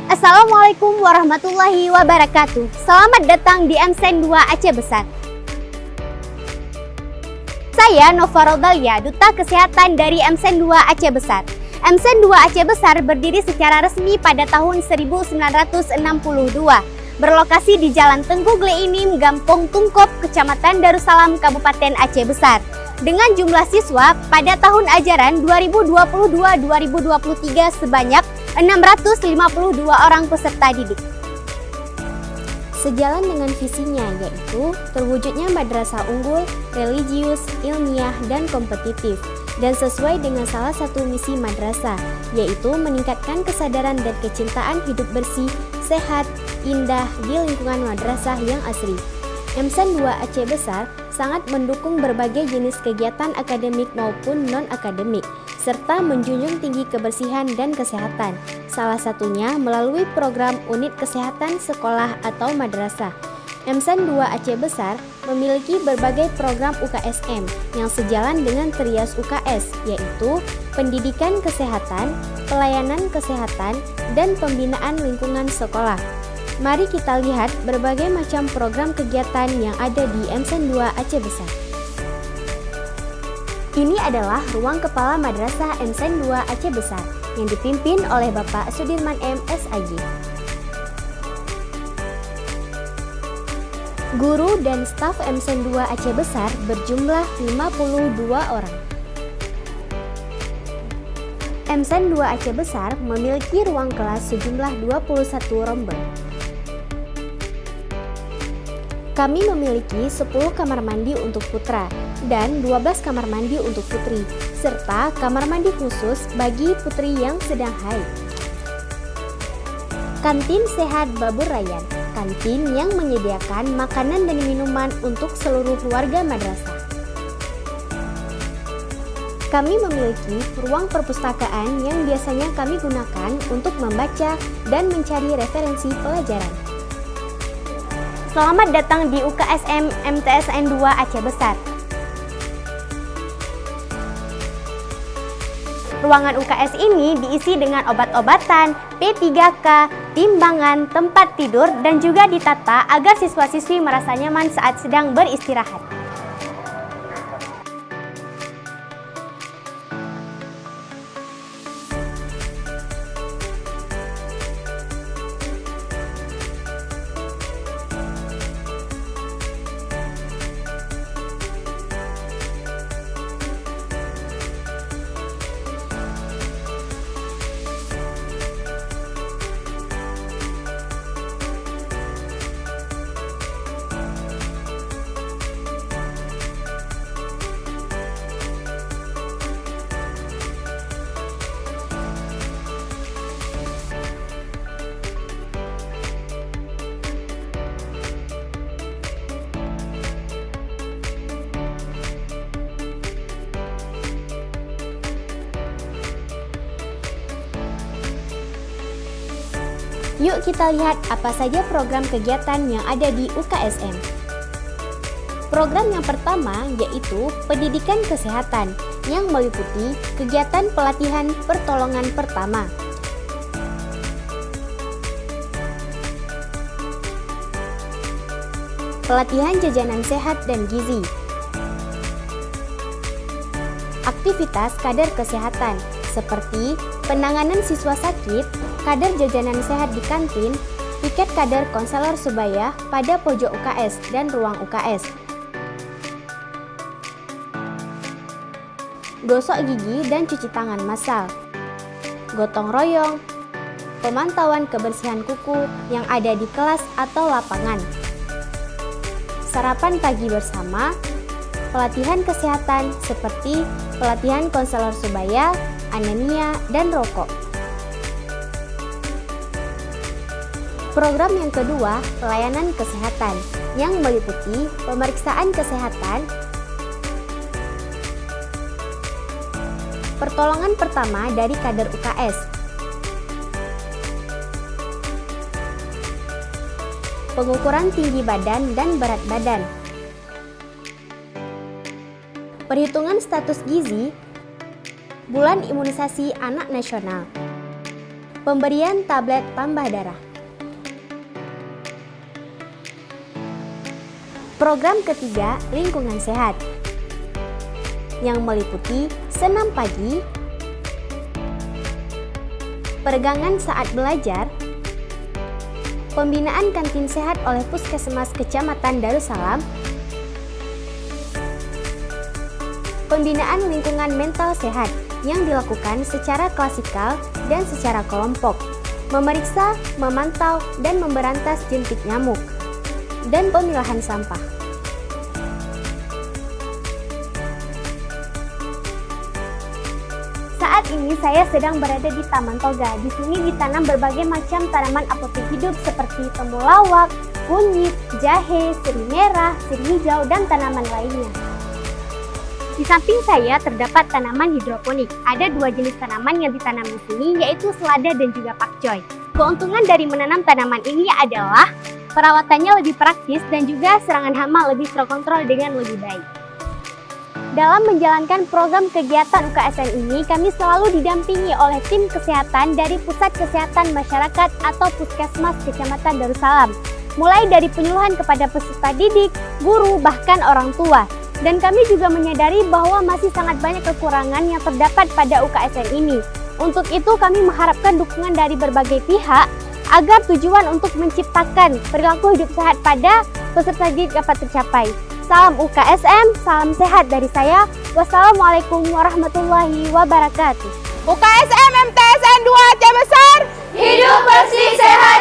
Assalamualaikum warahmatullahi wabarakatuh. Selamat datang di MSN 2 Aceh Besar. Saya Nova Rodalia, Duta Kesehatan dari MSN 2 Aceh Besar. MSN 2 Aceh Besar berdiri secara resmi pada tahun 1962. Berlokasi di Jalan Tengku Gleinim, Gampong Tungkop, Kecamatan Darussalam, Kabupaten Aceh Besar. Dengan jumlah siswa pada tahun ajaran 2022-2023 sebanyak 652 orang peserta didik. Sejalan dengan visinya, yaitu terwujudnya madrasah unggul, religius, ilmiah, dan kompetitif, dan sesuai dengan salah satu misi madrasah, yaitu meningkatkan kesadaran dan kecintaan hidup bersih, sehat, indah di lingkungan madrasah yang asri. MSN 2 Aceh Besar sangat mendukung berbagai jenis kegiatan akademik maupun non-akademik, serta menjunjung tinggi kebersihan dan kesehatan, salah satunya melalui program Unit Kesehatan Sekolah atau Madrasah. MSN 2 Aceh Besar memiliki berbagai program UKSM yang sejalan dengan Trias UKS, yaitu pendidikan kesehatan, pelayanan kesehatan, dan pembinaan lingkungan sekolah. Mari kita lihat berbagai macam program kegiatan yang ada di MSN 2 Aceh Besar. Ini adalah ruang Kepala Madrasah MSN 2 Aceh Besar yang dipimpin oleh Bapak Sudirman M. SAG. Guru dan staf MSN 2 Aceh Besar berjumlah 52 orang. MSN 2 Aceh Besar memiliki ruang kelas sejumlah 21 rombel. Kami memiliki 10 kamar mandi untuk putra dan 12 kamar mandi untuk putri, serta kamar mandi khusus bagi putri yang sedang haid. Kantin Sehat Babur Rayyan, kantin yang menyediakan makanan dan minuman untuk seluruh warga madrasah. Kami memiliki ruang perpustakaan yang biasanya kami gunakan untuk membaca dan mencari referensi pelajaran. Selamat datang di UKSM MTSN 2 Aceh Besar. Ruangan UKS ini diisi dengan obat-obatan, P3K, timbangan, tempat tidur, dan juga ditata agar siswa-siswi merasa nyaman saat sedang beristirahat. Yuk kita lihat apa saja program kegiatan yang ada di UKSM. Program yang pertama yaitu pendidikan kesehatan yang meliputi kegiatan pelatihan pertolongan pertama, pelatihan jajanan sehat dan gizi, aktivitas kader kesehatan seperti penanganan siswa sakit, kader jajanan sehat di kantin, piket kader konselor sebaya pada pojok UKS dan ruang UKS, gosok gigi dan cuci tangan massal, gotong royong, pemantauan kebersihan kuku yang ada di kelas atau lapangan, sarapan pagi bersama, pelatihan kesehatan seperti pelatihan konselor sebaya, anemia, dan rokok. Program yang kedua, pelayanan kesehatan yang meliputi pemeriksaan kesehatan, pertolongan pertama dari kader UKS, pengukuran tinggi badan dan berat badan, perhitungan status gizi, bulan imunisasi anak nasional, Pemberian tablet tambah darah. Program ketiga, lingkungan sehat, yang meliputi senam pagi, peregangan saat belajar, pembinaan kantin sehat oleh Puskesmas Kecamatan Darussalam, pembinaan lingkungan mental sehat yang dilakukan secara klasikal dan secara kelompok, memeriksa, memantau, dan memberantas jentik nyamuk, dan pemilahan sampah. Saat ini saya sedang berada di Taman Toga. Di sini ditanam berbagai macam tanaman apotek hidup seperti temulawak, kunyit, jahe, sirih merah, sirih hijau, dan tanaman lainnya. Di samping saya terdapat tanaman hidroponik. Ada 2 jenis tanaman yang ditanam di sini, yaitu selada dan juga pakcoy. Keuntungan dari menanam tanaman ini adalah perawatannya lebih praktis dan juga serangan hama lebih terkontrol dengan lebih baik. Dalam menjalankan program kegiatan UKSM ini, kami selalu didampingi oleh tim kesehatan dari Pusat Kesehatan Masyarakat atau Puskesmas Kecamatan Darussalam, mulai dari penyuluhan kepada peserta didik, guru, bahkan orang tua. Dan kami juga menyadari bahwa masih sangat banyak kekurangan yang terdapat pada UKSM ini. Untuk itu kami mengharapkan dukungan dari berbagai pihak agar tujuan untuk menciptakan perilaku hidup sehat pada peserta didik dapat tercapai. Salam UKSM, salam sehat dari saya. Wassalamualaikum warahmatullahi wabarakatuh. UKSM MTSN 2 Aceh Besar, hidup bersih sehat